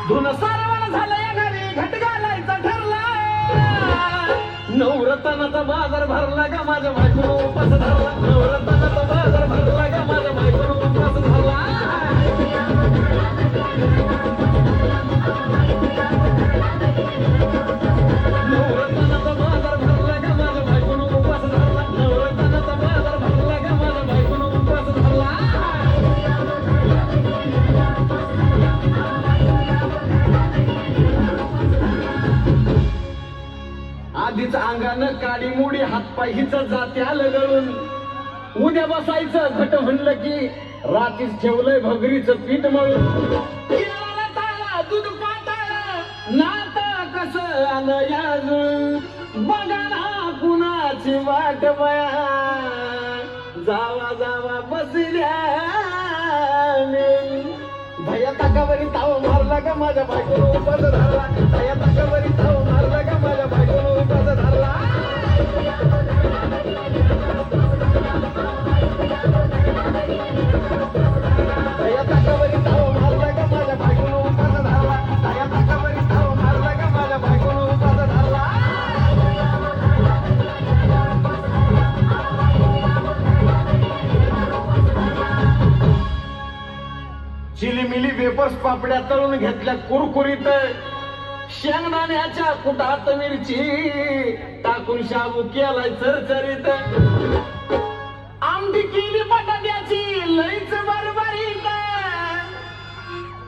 धुन सारवण झालं या घरी घट घालायचा ठरला नवरत्नाचा बाजार भरला का माझ्या बायकोनं उपास धरला नवरत्नाचा बाजार भरला का माझ्या बायकोनं उपास धरला नवरत्नाचा बाजार भरला का माझ्या बायकोनं उपास धरला नवरत्नाचा बाजार भरला का माझ्या बायकोनं उपास धरला आधीच अंगानं काडी मुडी हातपाय हिच जाते आलं गळून उद्या बसायचं घट म्हणलं की रात्रीच ठेवलंय भगरीचं पीठ मळून केळाला ताळा, दूध पाताळ नात कसं आलं याजून बघा ना कुणाची वाट बया जावा जावा बसल्या भया ताकावरी ताव मारला का माझ्या बायकोनं उपास धरला भया ताकावरी ताव मारला का माझ्या बायकोनं उपास धरला भया ताकावरी ताव मारला का माझ्या बायकोनं उपास धरला भया ताकावरी ताव मारला का माझ्या बायकोनं उपास धरला चिलीमिली वेपर्स पापड्या तळून घेतल्या कुरकुरीत शेंगदाण्याच्या कुटात मिरची टाकून शाबू केलाय चरचरीत आमटी केली बटाट्याची लईच बरबरीत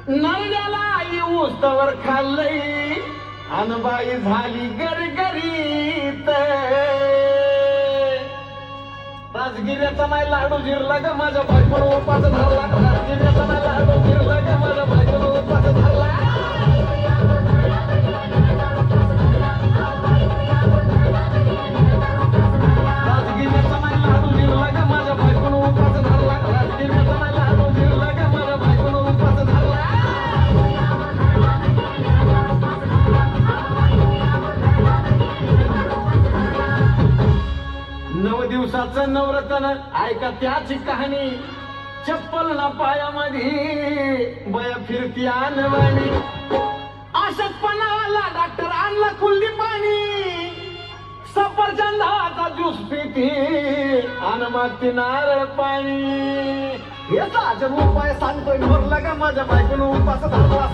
नळद्याला येऊस तवर खाल्लंय अनबाई झाली गरगरीत राजगिऱ्याचा नाही लाडू जिरला का माझ्या बायकोनं उपास धरला राजगिऱ्याचा नाही लाडू जिरला का माझ्या बायकोनं उपास धरला राजगिऱ्याचा नाही लाडू जिरला का माझ्या बायकोनं उपास धरला राजगिऱ्याचा नाही लाडू जिरला का माझ्या बायकोनं उपास धरला नव दिवसाचं नवरत्न ऐका त्याची कहाणी चप्पल ना पायामध्ये बया फिरती आणवाणी अशक्तपणाला डॉक्टर आणला कुल्ली पाणी सफरचंदाचा ज्यूस पिती आणि मागती नारळ पाणी याचा उपाय सांगतोय भरला का माझ्या बायकोनं उपास धरला